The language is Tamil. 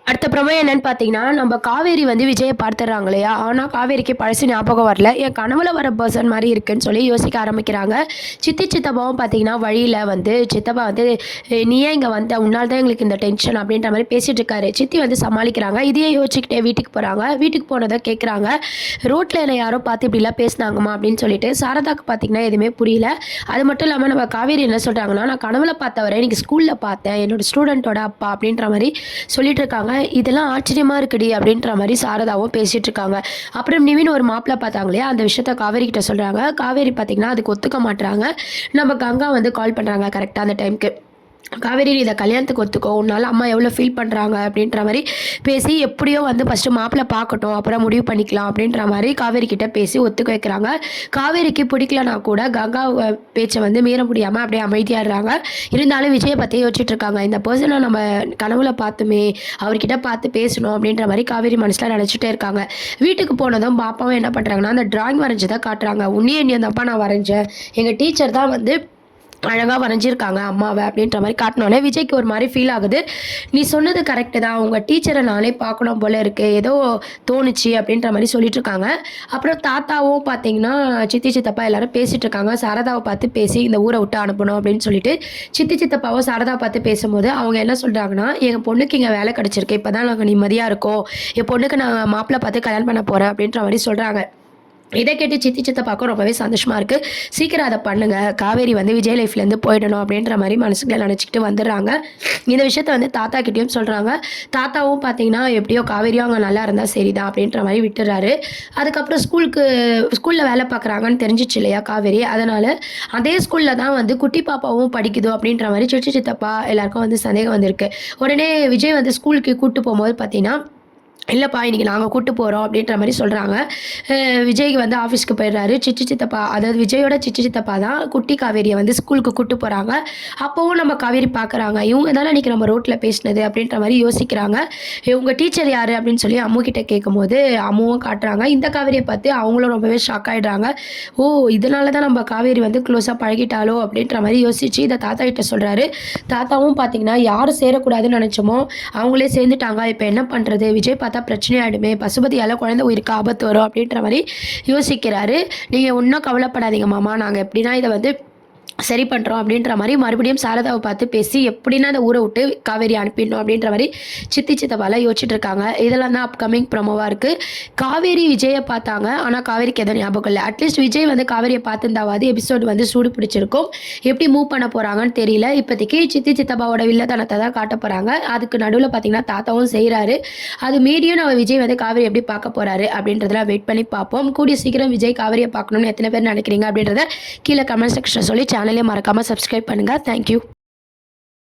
அடுத்த ப்ரோமோ என்னன்னு பார்த்தீங்கன்னா, நம்ம காவேரி வந்து விஜய பார்த்துடுறாங்க இல்லையா? ஆனா காவேரிக்கு பழசு ஞாபகம் வரல. என் கனவுல வர பெர்சன் மாரி இருக்குன்னு சொல்லி யோசிக்க ஆரம்பிக்கிறாங்க. சித்தப்பாவும் பார்த்தீங்கன்னா, வழியில வந்து சித்தப்பா வந்து "நீ ஏன் இங்க வந்த? உன்னால தான் எங்களுக்கு இந்த டென்ஷன்" அப்படின்ற மாரி பேசிட்டு இருக்காரு. சித்தி வந்து சமாளிக்கிறாங்க. இதையே யோசிச்சுக்கிட்டே வீட்டுக்கு போறாங்க. வீட்டுக்கு போனத கேட்குறாங்க. "ரோட்ல என்ன யாரோ பார்த்து இப்படிலாம் பேசினாங்கம்மா" அப்படின்னு சொல்லிட்டு. சாரதாக்கு பார்த்தீங்கன்னா எதுவுமே புரியல. அது மட்டும் இல்லாம நம்ம காவேரி என்ன சொல்றாங்கன்னா, "நான் கனவுல பார்த்தவர இன்னைக்கு ஸ்கூல்ல பார்த்தேன். என்னோட ஸ்டூடெண்ட்டோட அப்பா" அப்படின்ற மாரி சொல்லிட்டு இருக்காங்க. இதெல்லாம் ஆச்சரியமா இருக்குடி அப்படின்ற மாரி சாரதாவும் பேசிட்டு இருக்காங்க. அப்புறம் நிவின் ஒரு மாப்பிள பார்த்தாங்க இல்லையா? அந்த விஷயத்த காவேரி கிட்ட சொல்றாங்க. காவேரி பார்த்தீங்கன்னா, அதுக்கு ஒத்துக்க மாட்றாங்க. நம்ம கங்கா வந்து கால் பண்றாங்க கரெக்ட்டா அந்த டைம்க்கு. காவேரி நீ இத கல்யாணத்துக்கு ஒத்துக்கோ. உன்னால அம்மா எவ்வளோ ஃபீல் பண்றாங்க அப்படின்ற மாரி பேசி எப்படியோ வந்து ஃபர்ஸ்ட்டு மாப்பிள பார்க்கட்டும். அப்புறம் முடிவு பண்ணிக்கலாம் அப்படின்ற மாரி காவேரி கிட்ட பேசி ஒத்துக்க வைக்கிறாங்க. காவேரிக்கு பிடிக்கலனா கூட கங்கா பேச்ச வந்து மீற முடியாம அப்படியே அமைதியாயிடுறாங்க. இருந்தாலும் விஜய பத்தி யோசிச்சுட்டு இருக்காங்க. இந்த பெர்சன நம்ம கனவுல பார்த்தோமே, அவர்கிட்ட பார்த்து பேசணும் அப்படின்ற மாரி காவேரி மனசுல நெனச்சுட்டே இருக்காங்க. வீட்டுக்கு போனதும் பாப்பாவும் என்ன பண்றாங்கன்னா, அந்த டிராயிங் வரைஞ்சத காட்டுறாங்க. உன்னையும் என்னையும் தான்ப்பா நான் வரைஞ்சேன். எங்க டீச்சர் தான் வந்து அழகா வரைஞ்சிருக்காங்க அம்மாவ அப்படின்ற மாரி காட்டுனோனே விஜய்க்கு ஒரு மாரி ஃபீல் ஆகுது. நீ சொன்னது கரெக்ட்டு தான். உங்க டீச்சர நானே பார்க்கணும் போல இருக்கு. ஏதோ தோணுச்சு அப்படின்ற மாரி சொல்லிட்டு இருக்காங்க. அப்புறம் தாத்தாவும் பார்த்தீங்கன்னா, சித்தப்பா எல்லாரும் பேசிட்டு இருக்காங்க. சாரதாவ பார்த்து பேசி இந்த ஊர விட்டு அனுப்பணும் அப்படின்னு சொல்லிட்டு, சித்தப்பாவும் சாரதாவ பார்த்து பேசும்போது அவங்க என்ன சொல்றாங்கன்னா, "எங்க பொண்ணுக்கு இங்க வேலை கிடைச்சிருக்கு. இப்ப தான் நாங்க நிம்மதியா இருக்கோம். என் பொண்ணுக்கு நான் மாப்பிள பார்த்து கல்யாணம் பண்ண போறேன்" அப்படின்ற மாரி சொல்றாங்க. இத கேட்டு சித்தப்பாவுக்கும் ரொம்பவே சந்தோஷமா இருக்கு. "சீக்கிரம் அத பண்ணுங்க. காவேரி வந்து விஜய் லைஃப்லேருந்து போயிடணும்." அப்படின்ற மாரி மனசுக்குள்ள நெனச்சுக்கிட்டு வந்துடுறாங்க. இந்த விஷயத்த வந்து தாத்தா கிட்டயும் சொல்றாங்க. தாத்தாவும் பார்த்தீங்கன்னா, "எப்படியோ காவேரியும் அங்க நல்லா இருந்தா சரிதான்." அப்படின்ற மாரி விட்டுர்றாரு. அதுக்கப்புறம் ஸ்கூல்ல வேல பார்க்குறாங்கன்னு தெரிஞ்சுச்சு இல்லையா காவேரி. அதனால அதே ஸ்கூல்ல தான் வந்து குட்டி பாப்பாவும் படிக்குதோ அப்படின்ற மாரி சித்தப்பா எல்லாருக்கும் வந்து சந்தேகம் வந்திருக்கு. உடனே விஜய் வந்து ஸ்கூலுக்கு கூட்டு போம்போது பார்த்தீங்கன்னா, "இல்லப்பா இன்னைக்கு நாங்க கூட்டு போறோம்." அப்படின்ற மாரி சொல்றாங்க. விஜய் வந்து ஆஃபீஸ்க்கு போயிடுறாரு. சித்தப்பா அதாவது விஜயோட சித்தப்பா தான் குட்டி காவேரிய வந்து ஸ்கூலுக்கு கூட்டு போறாங்க. அப்பவும் நம்ம காவேரி பார்க்குறாங்க. இவங்க தானே அன்னைக்கு நம்ம ரோட்ல பேசினது அப்படின்ற மாரி யோசிக்கிறாங்க. "உங்க டீச்சர் யாரு?" அப்படின்னு சொல்லி அம்மு கிட்ட கேட்கும்போது, அம்முவும் காட்டுறாங்க. இந்த காவேரிய பார்த்து அவங்களும் ரொம்பவே ஷாக் ஆயிடுறாங்க. "ஓ! இதனால தான் நம்ம காவேரி வந்து க்ளோஸா பழகிட்டாளோ?" அப்படின்ற மாரி யோசிச்சு இத தாத்தா கிட்ட சொல்றாரு. தாத்தாவும் பார்த்தீங்கன்னா, யாரு சேரக்கூடாதுன்னு நெனச்சோமோ, அவங்களே சேர்ந்துட்டாங்க. இப்ப என்ன பண்றது? விஜய் பார்த்தா பிரச்சனை ஆயிடுமே! பசுபதியால குழந்தை உயிருக்கு ஆபத்து வரும் அப்படின்ற மாரி யோசிக்கிறாரு. "நீங்க ஒண்ணும் கவலைப்படாதீங்க மாமா. நாங்க எப்படின்னா இத வந்து சரி பண்றோம்." அப்படின்ற மாரி மறுபடியும் சாரதாவ பார்த்து பேசி எப்படின்னா அந்த ஊர விட்டு காவேரி அனுப்பிடணும் அப்படின்ற மாரி சித்தப்பாலாம் யோசிச்சுட்டு இருக்காங்க. இதெல்லாம் தான் அப்கமிங் ப்ரோமோவா இருக்கு. காவேரி விஜய பார்த்தாங்க. ஆனா காவேரிக்கு எதுவும் ஞாபகம் இல்ல. அட்லீஸ்ட் விஜய் வந்து காவேரிய பார்த்திருந்தாவது எபிசோட் வந்து சூடு பிடிச்சிருக்கும். எப்படி மூவ் பண்ண போறாங்கன்னு தெரியல. இப்போதைக்கு சித்தப்பாவோட வில்லத்தனத்த தான் காட்டப் போறாங்க. அதுக்கு நடுவுல பார்த்தீங்கன்னா தாத்தாவும் செய்றாரு. அது மீறியும் நம்ம விஜய் வந்து காவேரி எப்படி பார்க்க போறாரு அப்படின்றதெல்லாம் வெயிட் பண்ணி பார்ப்போம். கூடிய சீக்கிரம் விஜய் காவேரிய பார்க்கணும்னு எத்தனை பேர் நினைக்கிறீங்க அப்படின்றத கீழ கமெண்ட் செக்ஷன்ல சொல்லி சேனலையும் மறக்காம சப்ஸ்கிரைப் பண்ணுங்க. Thank you.